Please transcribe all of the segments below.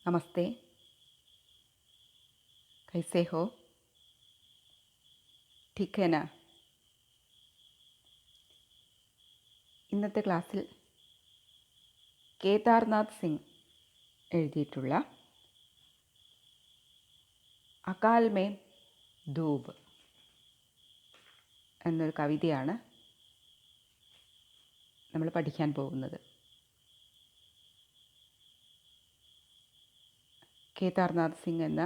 नमस्ते, कैसे हो? ठीक है ना? ഇന്നത്തെ ക്ലാസ്സിൽ കേദാർനാഥ് സിംഗ് എഴുതിയിട്ടുള്ള അകാൽ മേ ധൂപ് എന്നൊരു കവിതയാണ് നമ്മൾ പഠിക്കാൻ പോകുന്നത്. കേദാർനാഥ് സിംഗ് എന്ന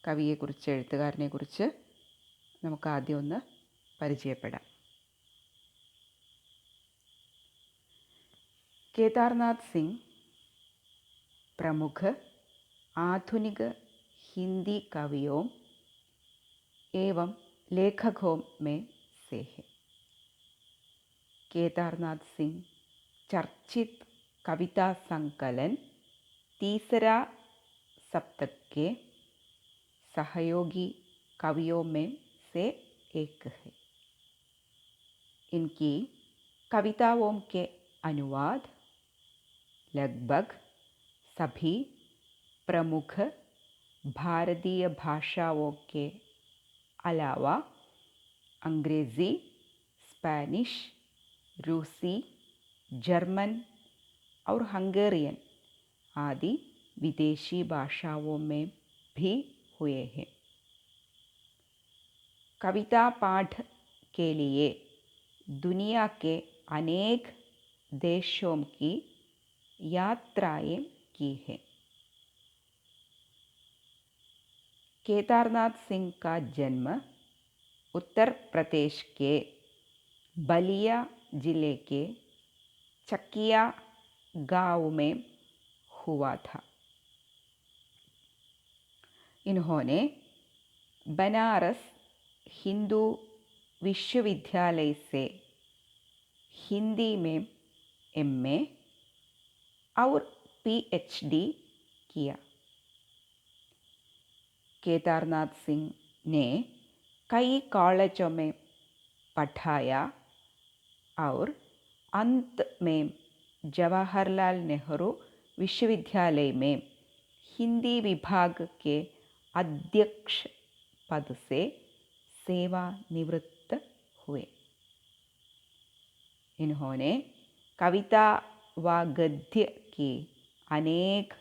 കവിയെക്കുറിച്ച്, എഴുത്തുകാരനെക്കുറിച്ച് നമുക്ക് ആദ്യം ഒന്ന് പരിചയപ്പെടാം. केदारनाथ सिंह प्रमुख आधुनिक हिंदी कवियों एवं लेखकों में से है. केदारनाथ सिंह चर्चित कविता संकलन तीसरा सप्तक के सहयोगी कवियों में से एक है. इनकी कविताओं के अनुवाद लगभग सभी प्रमुख भारतीय भाषाओं के अलावा अंग्रेज़ी, स्पेनिश, रूसी, जर्मन और हंगेरियन आदि विदेशी भाषाओं में भी हुए हैं. कविता पाठ के लिए दुनिया के अनेक देशों की यात्राएं की हैं. केदारनाथ सिंह का जन्म उत्तर प्रदेश के बलिया जिले के चकिया गांव में हुआ था. इन्होंने बनारस हिंदू विश्वविद्यालय से हिंदी में एमए और पीएचडी किया. केदारनाथ सिंह ने कई कॉलेजों में पढ़ाया और अंत में जवाहरलाल नेहरू विश्वविद्यालय में हिंदी विभाग के अध्यक्ष पद से सेवानिवृत्त हुए. इन्होंने कविता व गद्य की अनेक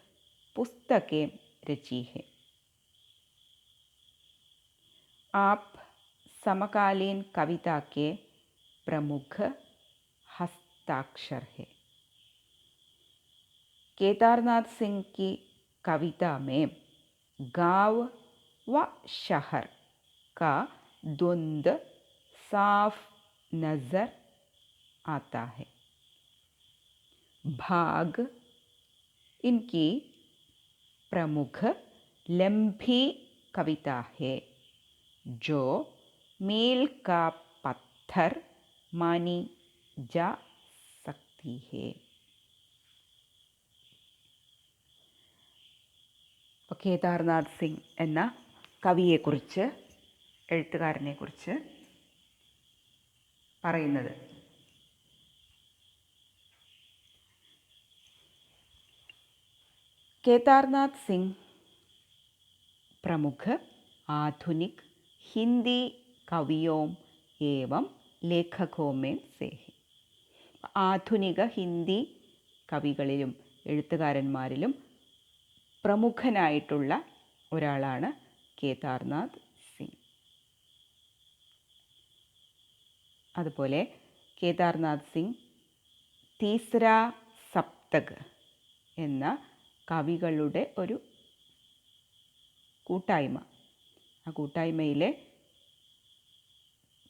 पुस्तकें रची हैं. आप समकालीन कविता के प्रमुख हस्ताक्षर हैं. केदारनाथ सिंह की कविता में गांव व शहर का द्वंद्व साफ नज़र आता है. भाग इनकी प्रमुख लंबी कविता है जो मील का पत्थर मानी जा सकती है. കേദാർനാഥ് സിംഗ് എന്ന കവിയെക്കുറിച്ച്, എഴുത്തുകാരനെക്കുറിച്ച് പറയുന്നത്. केदारनाथ सिंह प्रमुख आधुनिक हिंदी कवियों एवं लेखकों में से है. ആധുനിക ഹിന്ദി കവികളിലും എഴുത്തുകാരന്മാരിലും പ്രമുഖനായിട്ടുള്ള ഒരാളാണ് കേദാർനാഥ് സിംഗ്. അതുപോലെ കേദാർനാഥ് സിംഗ് തീസ്ര സപ്തക് എന്ന കവികളുടെ ഒരു കൂട്ടായ്മ, ആ കൂട്ടായ്മയിലെ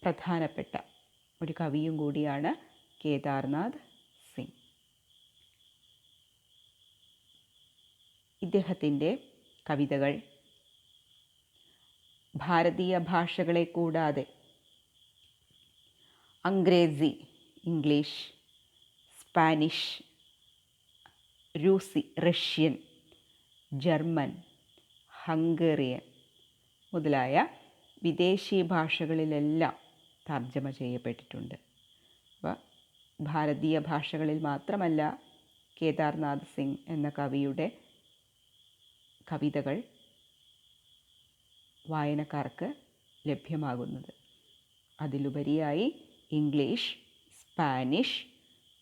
പ്രധാനപ്പെട്ട ഒരു കവിയും കൂടിയാണ് കേദാർനാഥ് സിംഗ്. ഇദ്ദേഹത്തിൻ്റെ കവിതകൾ ഭാരതീയ ഭാഷകളെ കൂടാതെ Angrezi, English, Spanish, Rusi, Russian, German, Hungarian മുതലായ വിദേശി ഭാഷകളിലെല്ലാം തർജ്ജമ ചെയ്യപ്പെട്ടിട്ടുണ്ട്. അപ്പോൾ ഭാരതീയ ഭാഷകളിൽ മാത്രമല്ല കേദാർനാഥ് സിംഗ് എന്ന കവിയുടെ കവിതകൾ വായനക്കാർക്ക് ലഭ്യമാകുന്നത്. അതിലുപരിയായി English, Spanish,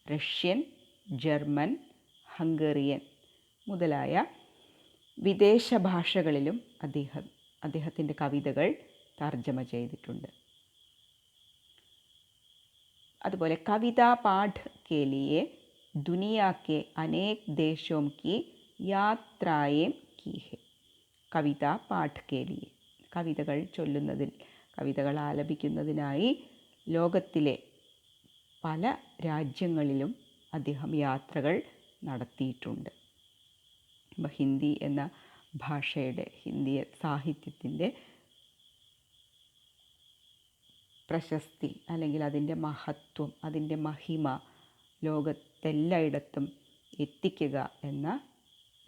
Russian, German, Hungarian മുതലായ വിദേശ ഭാഷകളിലും അദ്ദേഹത്തിൻ്റെ കവിതകൾ തർജ്ജമ ചെയ്തിട്ടുണ്ട്. അതുപോലെ കവിതാ പാഠ് കെ ലിയെ ദുനിയാ കെ അനേക് ദേശോം കി യാത്രായേം കി ഹെ. കവിതാ പാഠ് കെ ലിയെ, കവിതകൾ ചൊല്ലുന്നതിൽ, കവിതകൾ ആലപിക്കുന്നതിനായി ലോകത്തിലെ പല രാജ്യങ്ങളിലും അദ്ദേഹം യാത്രകൾ നടത്തിയിട്ടുണ്ട്. ഹിന്ദി എന്ന ഭാഷയുടെ, ഹിന്ദി സാഹിത്യത്തിൻ്റെ പ്രശസ്തി അല്ലെങ്കിൽ അതിൻ്റെ മഹത്വം, അതിൻ്റെ മഹിമ ലോകത്തെല്ലായിടത്തും എത്തിക്കുക എന്ന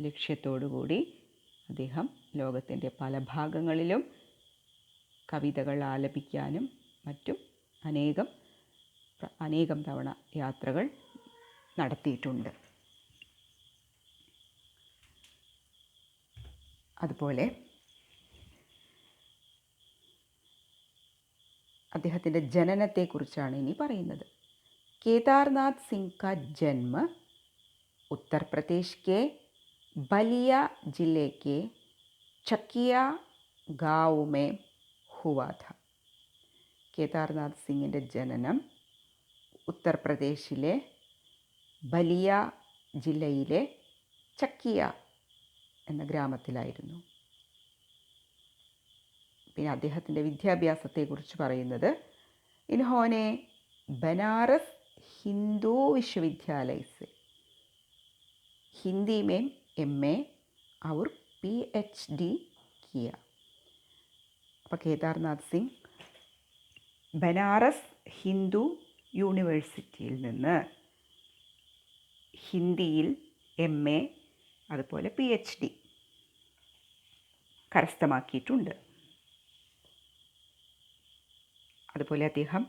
ലക്ഷ്യത്തോടു കൂടി അദ്ദേഹം ലോകത്തിൻ്റെ പല ഭാഗങ്ങളിലും കവിതകൾ ആലപിക്കാനും മറ്റും അനേകം തവണ യാത്രകൾ നടത്തിയിട്ടുണ്ട്. അതുപോലെ അദ്ദേഹത്തിൻ്റെ ജനനത്തെക്കുറിച്ചാണ് ഇനി പറയുന്നത്. കേദാർനാഥ് സിംഗ് का जन्म उत्तर प्रदेश के बलिया जिले के चकिया गाँव में हुआ था. കേദാർനാഥ് സിംഗിൻ്റെ ജനനം ഉത്തർപ്രദേശിലെ ബലിയ ജില്ലയിലെ ചക്കിയ എന്ന ഗ്രാമത്തിലായിരുന്നു. പിന്നെ അദ്ദേഹത്തിൻ്റെ വിദ്യാഭ്യാസത്തെക്കുറിച്ച് പറയുന്നത്, ഇൻഹോനെ ബനാറസ് ഹിന്ദു വിശ്വവിദ്യാലയ से हिंदी में MA और PhD किया. അപ്പോൾ കേദാർനാഥ് സിംഗ് ബനാറസ് ഹിന്ദു യൂണിവേഴ്സിറ്റിയിൽ നിന്ന് ഹിന്ദിയിൽ MA അതുപോലെ PhD കരസ്ഥമാക്കിയിട്ടുണ്ട്. അതുപോലെ അദ്ദേഹം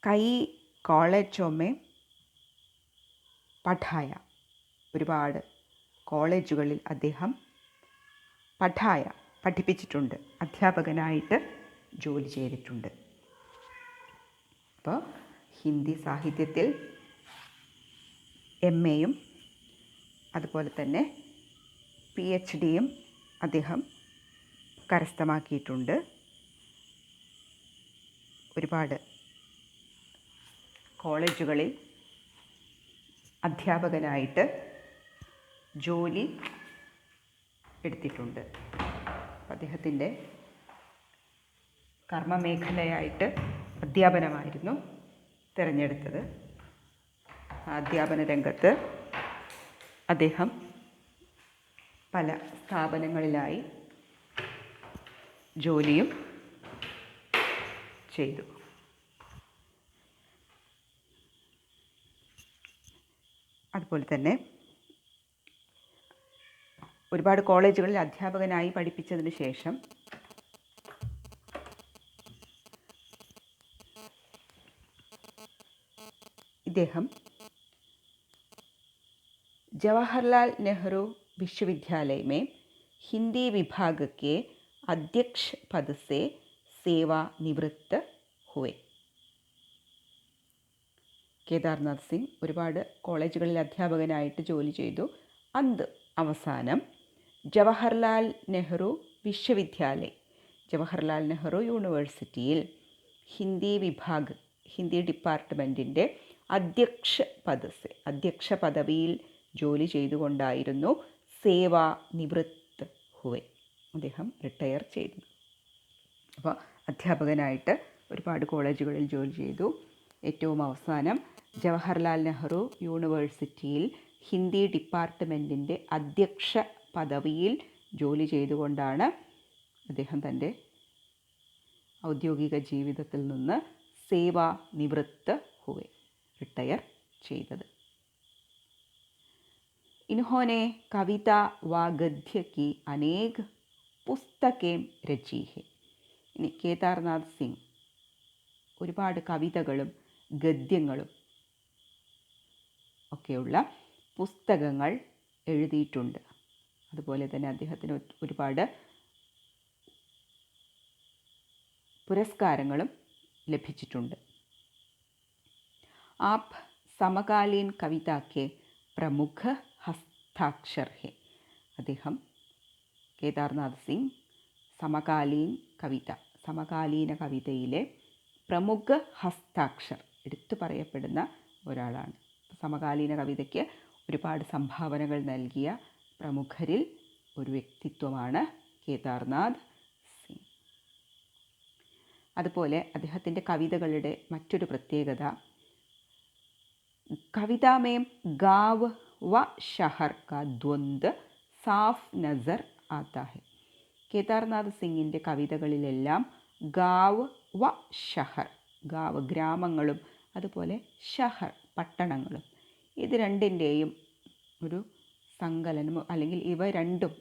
കൈ കോളേജോ മേ പഠായ, ഒരുപാട് കോളേജുകളിൽ അദ്ദേഹം പഠിപ്പിച്ചിട്ടുണ്ട്, അധ്യാപകനായിട്ട് ജോലി ചെയ്തിട്ടുണ്ട്. അപ്പോൾ ഹിന്ദി സാഹിത്യത്തിൽ MAയും അതുപോലെ തന്നെ PhDയും അദ്ദേഹം കരസ്ഥമാക്കിയിട്ടുണ്ട്. ഒരുപാട് കോളേജുകളിൽ അധ്യാപകനായിട്ട് ജോലി എടുത്തിട്ടുണ്ട്. അദ്ദേഹത്തിൻ്റെ കർമ്മമേഖലയായിട്ട് അധ്യാപനമായിരുന്നു തിരഞ്ഞെടുത്തത്. അധ്യാപന രംഗത്ത് അദ്ദേഹം പല സ്ഥാപനങ്ങളിലായി ജോലിയും ചെയ്തു. അതുപോലെ തന്നെ ഒരുപാട് കോളേജുകളിൽ അധ്യാപകനായി പഠിപ്പിച്ചതിന് ശേഷം ഇദ്ദേഹം जवाहरलाल नेहरू विश्वविद्यालय में हिंदी विभाग के अध्यक्ष पद से सेवानिवृत्त हुए. കേദാർനാഥ് സിംഗ് ഒരുപാട് കോളേജുകളിൽ അധ്യാപകനായിട്ട് ജോലി ചെയ്തു. അന്ത് അവസാനം ജവഹർലാൽ നെഹ്റു വിശ്വവിദ്യാലയ, ജവഹർലാൽ നെഹ്റു യൂണിവേഴ്സിറ്റിയിൽ ഹിന്ദി വിഭാഗ്, ഹിന്ദി ഡിപ്പാർട്ട്മെൻറ്റിൻ്റെ അധ്യക്ഷ പദവിയിൽ ജോലി ചെയ്തുകൊണ്ടായിരുന്നു സേവാനിവൃത്ത് ഹുവെ, അദ്ദേഹം റിട്ടയർ ചെയ്തു. അപ്പോൾ അധ്യാപകനായിട്ട് ഒരുപാട് കോളേജുകളിൽ ജോലി ചെയ്തു. ഏറ്റവും അവസാനം ജവഹർലാൽ നെഹ്റു യൂണിവേഴ്സിറ്റിയിൽ ഹിന്ദി ഡിപ്പാർട്ട്മെൻറ്റിൻ്റെ അധ്യക്ഷ പദവിയിൽ ജോലി ചെയ്തുകൊണ്ടാണ് അദ്ദേഹം തൻ്റെ ഔദ്യോഗിക ജീവിതത്തിൽ നിന്ന് സേവാനിവൃത്ത് ഹുവെ, റിട്ടയർ ചെയ്തത്. इन्होंने कविता व गद्य की अनेक पुस्तकें रची है. ഇനി കേദാർനാഥ് സിംഗ് ഒരുപാട് കവിതകളും ഗദ്യങ്ങളും ഒക്കെയുള്ള പുസ്തകങ്ങൾ എഴുതിയിട്ടുണ്ട്. അതുപോലെ തന്നെ അദ്ദേഹത്തിന് ഒരുപാട് പുരസ്കാരങ്ങളും ലഭിച്ചിട്ടുണ്ട്. आप സമകാലീൻ കവിത के പ്രമുഖ ഹസ്താക്ഷർ ഹെ. അദ്ദേഹം കേദാർനാഥ് സിംഗ് സമകാലീന കവിതയിലെ പ്രമുഖ ഹസ്താക്ഷർ എടുത്തു പറയപ്പെടുന്ന ഒരാളാണ്. സമകാലീന കവിതയ്ക്ക് ഒരുപാട് സംഭാവനകൾ നൽകിയ പ്രമുഖരിൽ ഒരു വ്യക്തിത്വമാണ് കേദാർനാഥ് സിംഗ്. അതുപോലെ അദ്ദേഹത്തിൻ്റെ കവിതകളുടെ മറ്റൊരു പ്രത്യേകത, കവിത में गाँव व शहर का द्वंद्व साफ नज़र आता है. കേദാർനാഥ് സിംഗിൻ്റെ കവിതകളിലെല്ലാം ഗാവ് വ ഷഹർ, ഗാവ് ഗ്രാമങ്ങളും അതുപോലെ ഷഹർ പട്ടണങ്ങളും, ഇത് രണ്ടിൻ്റെയും ഒരു സങ്കലനം അല്ലെങ്കിൽ ഇവ രണ്ടും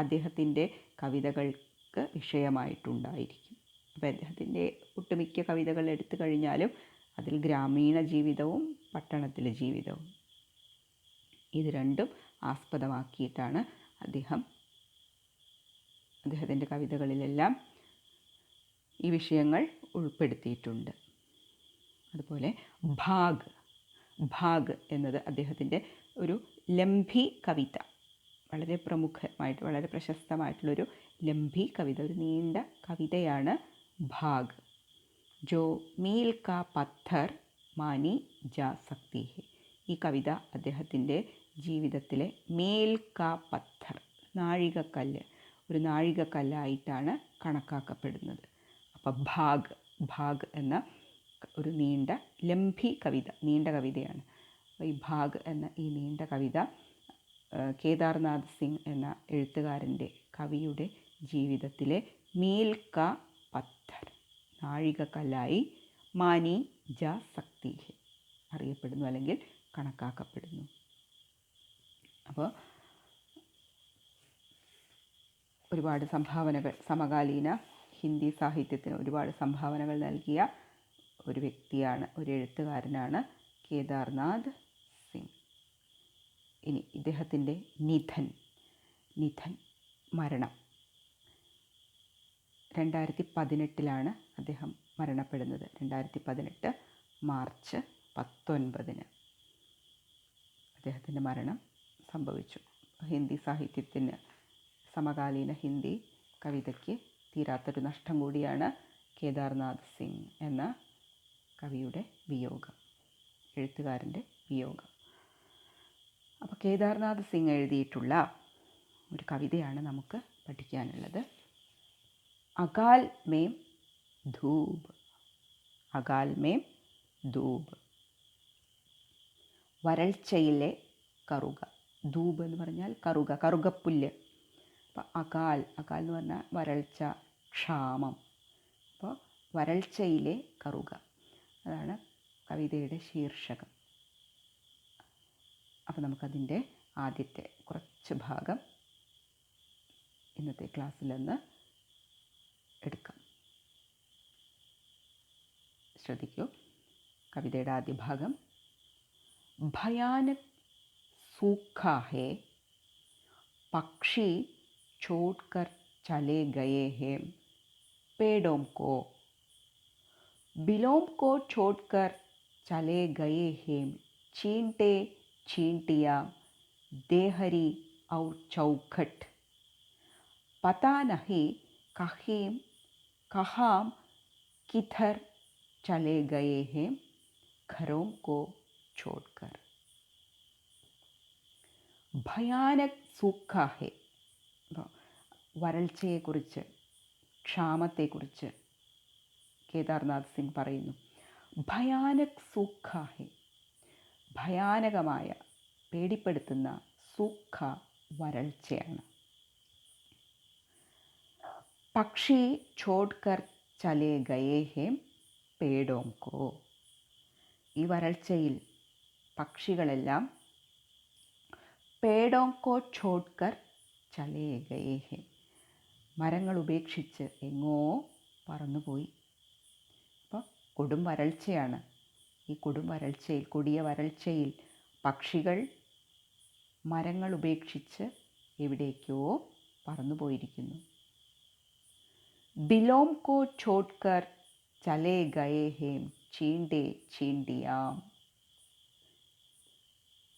അദ്ദേഹത്തിൻ്റെ കവിതകൾക്ക് വിഷയമായിട്ടുണ്ടായിരിക്കും. അപ്പോൾ അദ്ദേഹത്തിൻ്റെ ഒട്ടുമിക്ക കവിതകൾ എടുത്തു കഴിഞ്ഞാലും അതിൽ ഗ്രാമീണ ജീവിതവും പട്ടണത്തിലെ ജീവിതവും ഇത് രണ്ടും ആസ്പദമാക്കിയിട്ടാണ് അദ്ദേഹത്തിൻ്റെ കവിതകളിലെല്ലാം ഈ വിഷയങ്ങൾ ഉൾപ്പെടുത്തിയിട്ടുണ്ട്. അതുപോലെ ഭാഗ് എന്നത് അദ്ദേഹത്തിൻ്റെ ഒരു ലംഘി കവിത, വളരെ പ്രമുഖമായിട്ട് വളരെ പ്രശസ്തമായിട്ടുള്ളൊരു ലംഘി കവിത, ഒരു നീണ്ട കവിതയാണ് ഭാഗ്. ജോ മീൽ കാ പത്ഥർ മാനി ജാ സക്തി ഹെ. ഈ കവിത അദ്ദേഹത്തിൻ്റെ ജീവിതത്തിലെ മീൽ കാ പത്ഥർ, നാഴികക്കല്ല്, ഒരു നാഴികക്കല്ലായിട്ടാണ് കണക്കാക്കപ്പെടുന്നത്. അപ്പോൾ ഭാഗ് എന്ന ഒരു നീണ്ട ലംഘി കവിത, നീണ്ട കവിതയാണ്. ഈ ഭാഗ് എന്ന ഈ നീണ്ട കവിത കേദാർനാഥ് സിംഗ് എന്ന എഴുത്തുകാരൻ്റെ കവിയുടെ ജീവിതത്തിലെ മീൽ കാ പത്ഥർ, നാഴികക്കല്ലായി മാനി ജാ സക്തി ഹെ അറിയപ്പെടുന്നു അല്ലെങ്കിൽ കണക്കാക്കപ്പെടുന്നു. അപ്പോൾ ഒരുപാട് സംഭാവനകൾ, സമകാലീന ഹിന്ദി സാഹിത്യത്തിന് ഒരുപാട് സംഭാവനകൾ നൽകിയ ഒരു വ്യക്തിയാണ്, ഒരു എഴുത്തുകാരനാണ് കേദാർനാഥ് സിംഗ്. ഇനി ഇദ്ദേഹത്തിൻ്റെ നിധൻ മരണം 2018 അദ്ദേഹം മരണപ്പെടുന്നത്. 2018 മാർച്ച് 19 അദ്ദേഹത്തിൻ്റെ മരണം സംഭവിച്ചു. ഹിന്ദി സാഹിത്യത്തിന്, സമകാലീന ഹിന്ദി കവിതയ്ക്ക് തീരാത്തൊരു നഷ്ടം കൂടിയാണ് കേദാർനാഥ് സിംഗ് എന്ന കവിയുടെ വിയോഗം, എഴുത്തുകാരൻ്റെ വിയോഗം. അപ്പോൾ കേദാർനാഥ് സിംഗ് എഴുതിയിട്ടുള്ള ഒരു കവിതയാണ് നമുക്ക് പഠിക്കാനുള്ളത്. അകാൽ മേം ധൂപ്. വരൾച്ചയിലെ കറുക. ധൂപ് എന്ന് പറഞ്ഞാൽ കറുകപ്പുല്ല്. അപ്പോൾ അകാൽ എന്ന് പറഞ്ഞാൽ വരൾച്ച, ക്ഷാമം. അപ്പോൾ വരൾച്ചയിലെ കറുക, അതാണ് കവിതയുടെ ശീർഷകം. അപ്പോൾ നമുക്കതിൻ്റെ ആദ്യത്തെ കുറച്ച് ഭാഗം ഇന്നത്തെ ക്ലാസ്സിലൊന്ന് എടുക്കാം. ശ്രദ്ധിക്കൂ. കവിതയുടെ ആദ്യ ഭാഗം. ഭയാനക് സൂഖാ ഹേ, പക്ഷി छोड़कर चले गए हैं पेड़ों को. बिलों को छोड़कर चले गए हैं चींटे चींटियाँ, देहरी और चौखट. पता नहीं कहाँ किधर चले गए हैं घरों को छोड़कर. ഭയാനക് സൂഖാ ഹേ. വരൾച്ചയെക്കുറിച്ച്, ക്ഷാമത്തെക്കുറിച്ച് കേദാർനാഥ് സിംഗ് പറയുന്നു. ഭയാനക് സൂഖാ ഹേ, ഭയാനകമായ, പേടിപ്പെടുത്തുന്ന, സൂഖ വരൾച്ചയാണ്. പക്ഷി ഛോഡ്കർ ചലേ ഗയേ ഹേ പേടോം കോ. ഈ വരൾച്ചയിൽ പക്ഷികളെല്ലാം പേടോം കോ ഛോഡ്കർ ചലേ ഗയേ ഹേ, മരങ്ങൾ ഉപേക്ഷിച്ച് എങ്ങോ പറന്നുപോയി. അപ്പോൾ കൊടും വരൾച്ചയാണ്. ഈ കൊടിയ വരൾച്ചയിൽ പക്ഷികൾ മരങ്ങൾ ഉപേക്ഷിച്ച് എവിടേക്കോ പറന്നുപോയിരിക്കുന്നു. ബിലോം കോ ഛോഡ്കർ ചലേ ഗയേ ഹേം ചീണ്ടേ ചീണ്ടിയാം.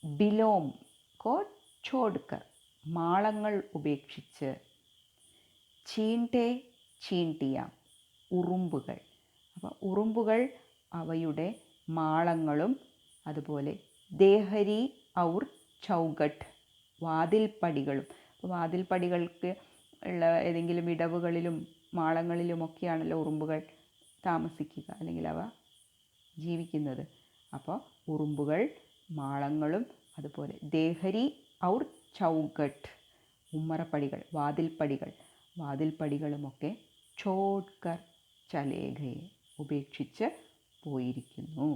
ബിലോം കോ ഛോഡ്കർ മാളങ്ങൾ ഉപേക്ഷിച്ച്, ചീണ്ടേ ചീണ്ടിയാം ഉറുമ്പുകൾ. അപ്പോൾ ഉറുമ്പുകൾ അവയുടെ മാളങ്ങളും അതുപോലെ ദേഹരി ഔർ ചൗഗട്ട് വാതിൽപ്പടികളും. അപ്പോൾ വാതിൽപ്പടികൾക്ക് ഉള്ള ഏതെങ്കിലും ഇടവുകളിലും മാളങ്ങളിലുമൊക്കെയാണല്ലോ ഉറുമ്പുകൾ താമസിക്കുക, അല്ലെങ്കിൽ അവ ജീവിക്കുന്നത്. അപ്പോൾ ഉറുമ്പുകൾ മാളങ്ങളും അതുപോലെ ദേഹരി ഔർ ചൗഗട്ട് ഉമ്മറപ്പടികൾ, വാതിൽപ്പടികളുമൊക്കെ ഛോഡ്കർ ചലേ ഗയേ ഉപേക്ഷിച്ച് പോയിരിക്കുന്നു.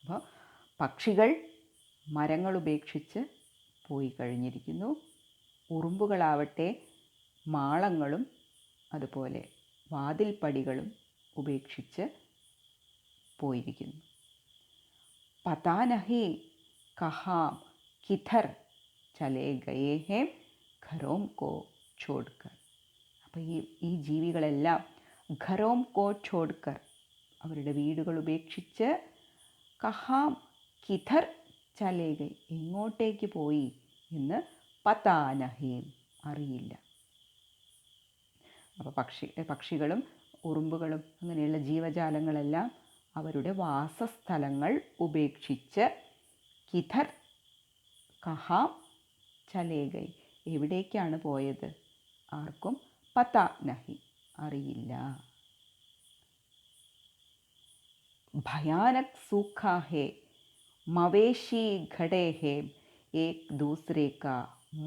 അപ്പോൾ പക്ഷികൾ മരങ്ങൾ ഉപേക്ഷിച്ച് പോയി കഴിഞ്ഞിരിക്കുന്നു. ഉറുമ്പുകളാവട്ടെ മാളങ്ങളും അതുപോലെ വാതിൽപ്പടികളും ഉപേക്ഷിച്ച് പോയിരിക്കുന്നു. പതാ നഹി കഹാം കിധർ ചലേ ഗയേ ഹേം ഘരോം കോ ഛോഡ്കർ. അപ്പോൾ ഈ ജീവികളെല്ലാം ഘരോം കോ ഛോഡ്കർ അവരുടെ വീടുകൾ ഉപേക്ഷിച്ച്, കഹാം കിധർ ചലേ ഗയേ എങ്ങോട്ടേക്ക് പോയി എന്ന് പതാ നഹി അറിയില്ല. അപ്പോൾ പക്ഷികളും ഉറുമ്പുകളും അങ്ങനെയുള്ള ജീവജാലങ്ങളെല്ലാം അവരുടെ വാസസ്ഥലങ്ങൾ ഉപേക്ഷിച്ച് കിധർ കഹാം ചലേ ഗയേ എവിടേക്കാണ് പോയത് ആർക്കും പതാ നഹി അറിയില്ല. ഭയാനക് സൂഖാ ഹേ മവേശി ഖടേ ഹേ ഏക് ദൂസരേ കാ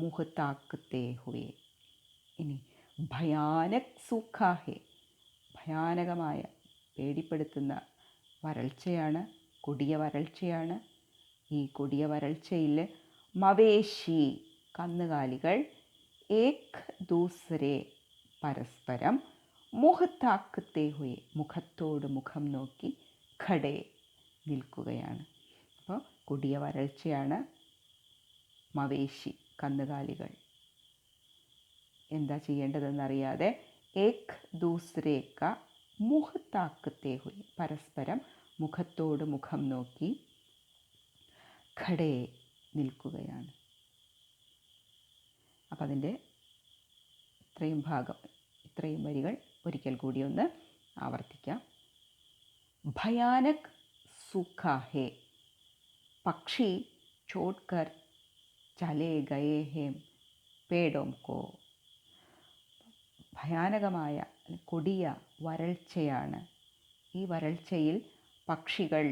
മുഹ് താക്കത്തെ ഹുവേ. ഇനി ഭയാനക് സൂഖാ ഹേ ഭയാനകമായ പേടിപ്പെടുത്തുന്ന വരൾച്ചയാണ്, കൊടിയ വരൾച്ചയാണ്. ഈ കൊടിയ വരൾച്ചയിൽ മവേശി കന്നുകാലികൾ ഏക് ദൂസരെ പരസ്പരം മുഹ് താക്കത്തെ ഹുയെ മുഖത്തോട് മുഖം നോക്കി ഖടേ നിൽക്കുകയാണ്. അപ്പോൾ കൊടിയ വരൾച്ചയാണ്. മവേശി കന്നുകാലികൾ എന്താ ചെയ്യേണ്ടതെന്നറിയാതെ ഏക് ദൂസരേ കാ മുഹ് താക്കത്തെ ഹുയെ പരസ്പരം മുഖത്തോട് മുഖം നോക്കി ഖടേ നിൽക്കുകയാണ്. അപ്പം അതിൻ്റെ ഇത്രയും വരികൾ ഒരിക്കൽ കൂടി ഒന്ന് ആവർത്തിക്കാം. ഭയാനക് സൂഖാ ഹേ പക്ഷി ഛോഡ്കർ ചലേ ഗയേ ഹേം പേടോം കോ. ഭയാനകമായ കൊടിയ വരൾച്ചയാണ്. ഈ വരൾച്ചയിൽ പക്ഷികൾ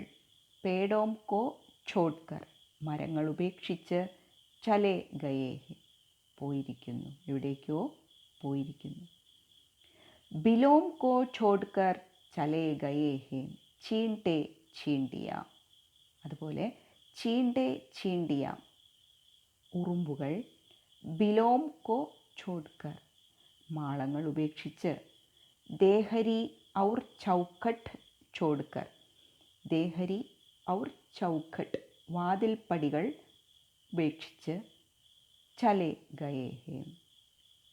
പേടോം കോ ഛോഡ്കർ മരങ്ങൾ ഉപേക്ഷിച്ച് ചലേ ഗയേ ഹേ പോയിരിക്കുന്നു, എവിടേക്കോ പോയിരിക്കുന്നു. ബിലോം കോ ഛോഡ്കർ ചലേ ഗയേ ഹേ ചീണ്ടേ ചീണ്ടിയാം. അതുപോലെ ചീണ്ടേ ചീണ്ടിയാം ഉറുമ്പുകൾ ബിലോം കോ ഛോഡ്കർ മാളങ്ങൾ ഉപേക്ഷിച്ച്, ദേഹരി ഔർ ചൗഖട്ട് ഛോഡ്കർ ദേഹരി ഔർ ചൗഖട്ട് വാതിൽപ്പടികൾ ഉപേക്ഷിച്ച് ചലേ ഗയേ ഹേം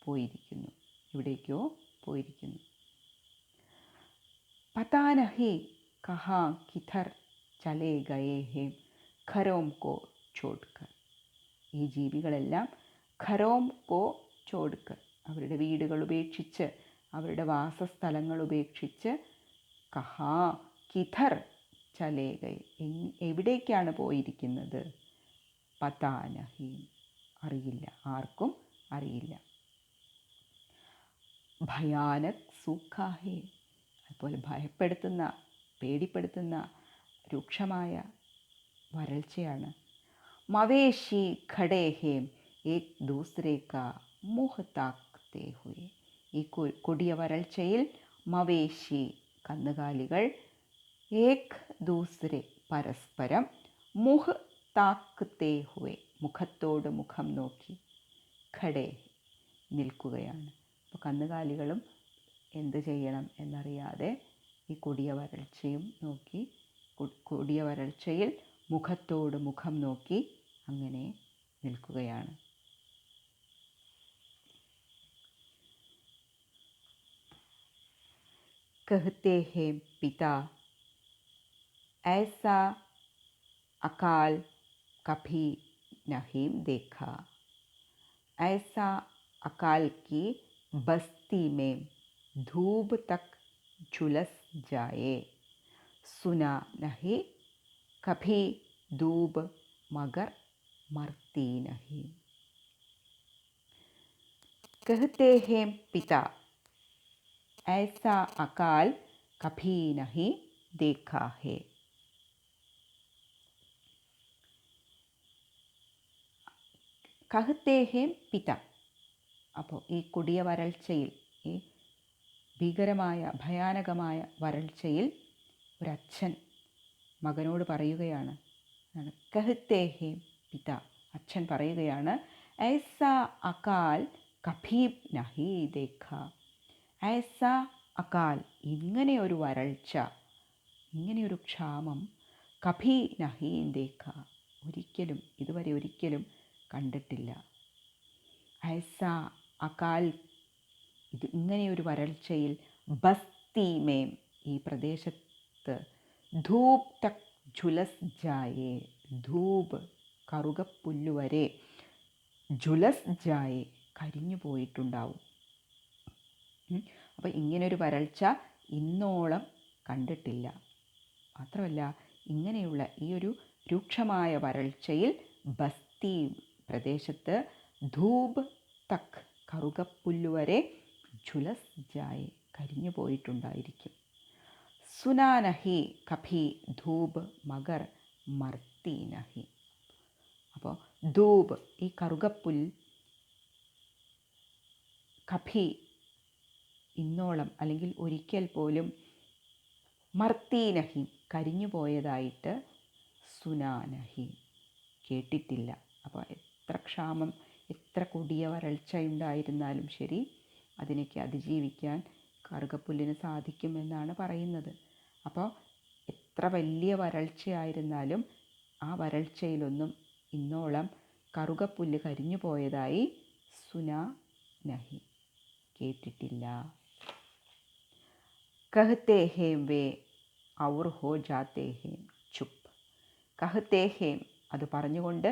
പോയിരിക്കുന്നു, എവിടേക്കോ പോയിരിക്കുന്നു. പതാ നഹി കഹാ കിധർ ചലേ ഗയേ ഹേം ഘരോം കോ ഛോഡ്കർ. ഈ ജീവികളെല്ലാം ഘരോം കോ ഛോഡ്കർ അവരുടെ വീടുകൾ ഉപേക്ഷിച്ച്, അവരുടെ വാസസ്ഥലങ്ങൾ ഉപേക്ഷിച്ച്, കഹാ കിധർ ചലേ ഗയേ എവിടേക്കാണ് പോയിരിക്കുന്നത്, പതാ നഹി അറിയില്ല, ആർക്കും അറിയില്ല. ഭയാനക് സൂഖാ ഹേ അതുപോലെ ഭയപ്പെടുത്തുന്ന പേടിപ്പെടുത്തുന്ന രൂക്ഷമായ വരൾച്ചയാണ്. മവേശി ഖടേ ഹേം ഏക് ദൂസരേ കാ മുഹ് താക്കത്തെ ഹുയെ. ഈ കൊടിയ വരൾച്ചയിൽ മവേശി കന്നുകാലികൾ ഏക് ദൂസരെ പരസ്പരം മുഹ് താക്കത്തെ ഹുയെ മുഖത്തോട് മുഖം നോക്കി ഖടേ നിൽക്കുകയാണ്. അപ്പോൾ കന്നുകാലികളും എന്ത് ചെയ്യണം എന്നറിയാതെ ഈ കൊടിയ വരൾച്ചയും നോക്കി, കൊടിയ വരൾച്ചയിൽ മുഖത്തോട് മുഖം നോക്കി അങ്ങനെ നിൽക്കുകയാണ്. कहते हैं पिता ऐसा अकाल कभी नहीं देखा। ऐसा अकाल की बस्ती में धूप तक झुलस जाए। सुना नहीं कभी धूप मगर मरती नहीं। कहते हैं पिता ऐसा अकाल कभी नहीं देखा है। कहते हैं पिता. അപ്പോൾ ഈ കൊടിയ വരൾച്ചയിൽ, ഈ ഭീകരമായ ഭയാനകമായ വരൾച്ചയിൽ ഒരച്ഛൻ മകനോട് പറയുകയാണ്. कहते हैं പിത, അച്ഛൻ പറയുകയാണ്, ऐसा अकाल कभी नहीं देखा. ऐसा अकाल, ഇങ്ങനെയൊരു വരൾച്ച, ഇങ്ങനെയൊരു ക്ഷാമം, കഭി നഹി ദേഖ, ഒരിക്കലും, ഇതുവരെ ഒരിക്കലും കണ്ടിട്ടില്ല. ഐസ അകാൽ, ഇത് ഇങ്ങനെയൊരു വരൾച്ചയിൽ, ബസ്തി മേം, ഈ പ്രദേശത്ത്, ധൂപ് തക് ഝുലസ് ജായേ, ധൂപ് കറുകപ്പുല്ലുവരെ, ഝുലസ് ജായേ കരിഞ്ഞു പോയിട്ടുണ്ടാവും. അപ്പോൾ ഇങ്ങനൊരു വരൾച്ച ഇന്നോളം കണ്ടിട്ടില്ല. മാത്രമല്ല ഇങ്ങനെയുള്ള ഈ ഒരു രൂക്ഷമായ വരൾച്ചയിൽ ബസ്തി പ്രദേശത്ത് ധൂപ് തക് കറുകപ്പുല്ലുവരെ ഝുലസ് ജായേ കരിഞ്ഞു പോയിട്ടുണ്ടായിരിക്കും. സുനാ നഹി കഭി ധൂപ് മഗർ മർത്തി നഹി. അപ്പോൾ ധൂപ്, ഈ കറുകപ്പുൽ, കഭി ഇന്നോളം അല്ലെങ്കിൽ ഒരിക്കൽ പോലും, മർത്തീനഹി കരിഞ്ഞു പോയതായിട്ട്, സുനാനഹി കേട്ടിട്ടില്ല. അപ്പോൾ എത്ര ക്ഷാമം, എത്ര കൊടിയ വരൾച്ച ഉണ്ടായിരുന്നാലും ശരി, അതിനൊക്കെ അതിജീവിക്കാൻ കറുകപ്പുല്ലിന് സാധിക്കുമെന്നാണ് പറയുന്നത്. അപ്പോൾ എത്ര വലിയ വരൾച്ചയായിരുന്നാലും ആ വരൾച്ചയിലൊന്നും ഇന്നോളം കറുകപ്പുല്ല് കരിഞ്ഞു പോയതായി സുനാ നഹി കേട്ടിട്ടില്ല. कहते हैं वे और हो जाते हैं चुप. कहते हैं, അത് പറഞ്ഞുകൊണ്ട്,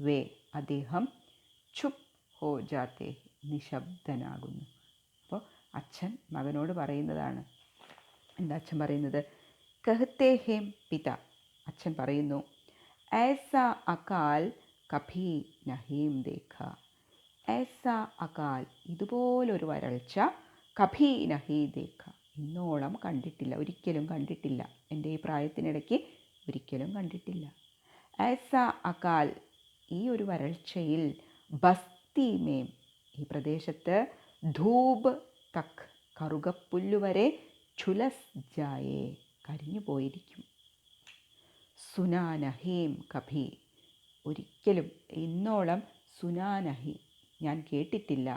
വേ അദ്ദേഹം, ചുപ് ഹോ ജാത്തെ നിശബ്ദനാകുന്നു. അപ്പോൾ അച്ഛൻ മകനോട് പറയുന്നതാണ്. എന്താ അച്ഛൻ പറയുന്നത്? कहते हैं പിത, അച്ഛൻ പറയുന്നു, ऐसा अकाल कभी नहीं देखा. ऐसा अकाल, ഇതുപോലൊരു വരൾച്ച, കഭി നഹി ദേഖ, ഇന്നോളം കണ്ടിട്ടില്ല, ഒരിക്കലും കണ്ടിട്ടില്ല, എൻ്റെ ഈ പ്രായത്തിനിടയ്ക്ക് ഒരിക്കലും കണ്ടിട്ടില്ല. ഐസ അകാൽ, ഈ ഒരു വരൾച്ചയിൽ, ബസ്തി മേം, ഈ പ്രദേശത്ത്, ധൂപ് തക് കറുകപ്പുല്ലുവരെ, ഝുലസ് ജായേ കരിഞ്ഞു പോയിരിക്കും. സുനാനഹീം കഭി, ഒരിക്കലും ഇന്നോളം സുനാനഹി ഞാൻ കേട്ടിട്ടില്ല.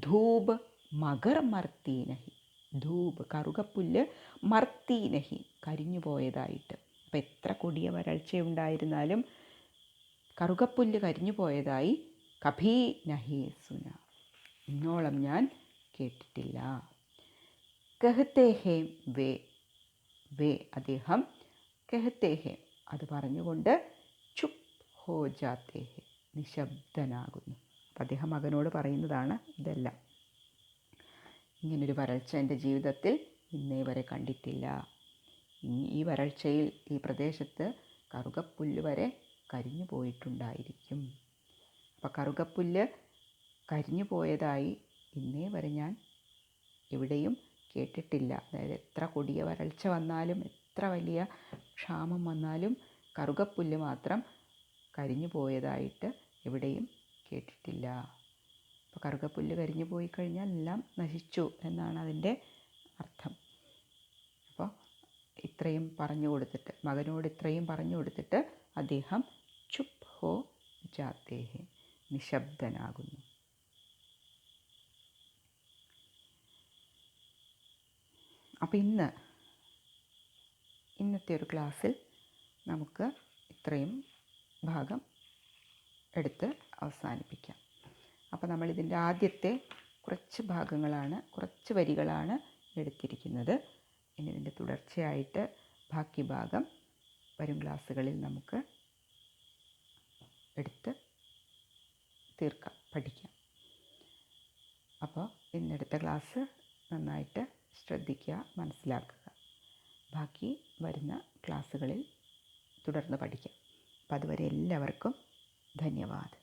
ധൂപ് മഗർ മർത്തീനഹി, ധൂപ് കറുകപ്പുല്ല്, മർത്തീനഹി കരിഞ്ഞു പോയതായിട്ട്. അപ്പം എത്ര കൊടിയ വരൾച്ചയുണ്ടായിരുന്നാലും കറുകപ്പുല്ല് കരിഞ്ഞു പോയതായി കഭി നഹി സുന, ഇന്നോളം ഞാൻ കേട്ടിട്ടില്ല. കഹത്തെ ഹേ വേ, വേ അദ്ദേഹം, കഹത്തെ ഹേ അത് പറഞ്ഞുകൊണ്ട്, ചുപ് ഹോ ജാത്തെ ഹേ നിശബ്ദനാകുന്നു. അപ്പം അദ്ദേഹം മകനോട് പറയുന്നതാണ് ഇതെല്ലാം. ഇങ്ങനൊരു വരൾച്ച എൻ്റെ ജീവിതത്തിൽ ഇന്നേ വരെ കണ്ടിട്ടില്ല. ഈ വരൾച്ചയിൽ ഈ പ്രദേശത്ത് കറുകപ്പുല്ല് വരെ കരിഞ്ഞു പോയിട്ടുണ്ടായിരിക്കും. അപ്പോൾ കറുകപ്പുല്ല് കരിഞ്ഞു പോയതായി ഇന്നേ വരെ ഞാൻ എവിടെയും കേട്ടിട്ടില്ല. അതായത് എത്ര കൊടിയ വരൾച്ച വന്നാലും, എത്ര വലിയ ക്ഷാമം വന്നാലും കറുകപ്പുല്ല് മാത്രം കരിഞ്ഞു പോയതായിട്ട് എവിടെയും കേട്ടിട്ടില്ല. അപ്പോൾ കറുകപ്പുല്ല് കരിഞ്ഞു പോയി കഴിഞ്ഞാൽ എല്ലാം നശിച്ചു എന്നാണ് അതിൻ്റെ അർത്ഥം. അപ്പോൾ ഇത്രയും പറഞ്ഞു കൊടുത്തിട്ട്, മകനോട് ഇത്രയും പറഞ്ഞു കൊടുത്തിട്ട് അദ്ദേഹം ചുപ് ഹോ ജാത്തേ ഹേ നിശബ്ദനാകുന്നു. അപ്പോൾ ഇന്നത്തെ ഒരു ക്ലാസ്സിൽ നമുക്ക് ഇത്രയും ഭാഗം എടുത്ത് അവസാനിപ്പിക്കാം. അപ്പോൾ നമ്മളിതിൻ്റെ ആദ്യത്തെ കുറച്ച് ഭാഗങ്ങളാണ്, കുറച്ച് വരികളാണ് എടുത്തിരിക്കുന്നത്. ഇനി ഇതിൻ്റെ തുടർച്ചയായിട്ട് ബാക്കി ഭാഗം വരും ക്ലാസ്സുകളിൽ നമുക്ക് എടുത്ത് തീർക്കാം, പഠിക്കാം. അപ്പോൾ ഇന്നടുത്ത ക്ലാസ് നന്നായിട്ട് ശ്രദ്ധിക്കുക, മനസ്സിലാക്കുക. ബാക്കി വരുന്ന ക്ലാസ്സുകളിൽ തുടർന്ന് പഠിക്കാം. അപ്പോൾ അതുവരെ എല്ലാവർക്കും ധന്യവാദം.